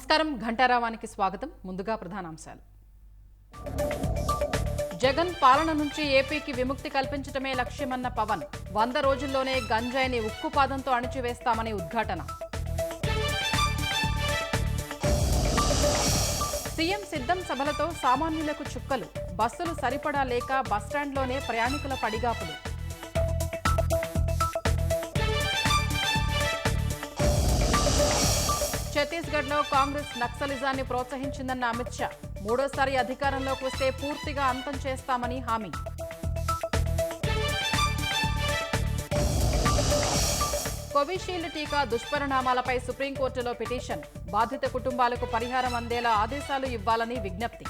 నమస్కారం ఘంటారావానికి స్వాగతం. ముందుగా ప్రధానాంశాలు. జగన్ పాలన నుంచి ఏపీకి విముక్తి కల్పించడమే లక్ష్యమన్న పవన్. 100 రోజుల్లోనే గంజాయిని ఉక్కుపాదంతో అణిచివేస్తామని ఉద్ఘాటన. సీఎం సిద్ధం సభలతో సామాన్యులకు చుక్కలు. బస్సులు సరిపడా లేక బస్టాండ్లోనే ప్రయాణికుల పడిగాపులు. ఛత్తీస్గఢ్లో కాంగ్రెస్ నక్సలిజాన్ని ప్రోత్సహించిందన్న అమిత్ షా. మూడోసారి అధికారంలోకి వస్తే పూర్తిగా అంతం చేస్తామని హామీ. కోవిషీల్డ్ టీకా దుష్పరిణామాలపై సుప్రీంకోర్టులో పిటిషన్. బాధిత కుటుంబాలకు పరిహారం అందేలా ఆదేశాలు ఇవ్వాలని విజ్ఞప్తి.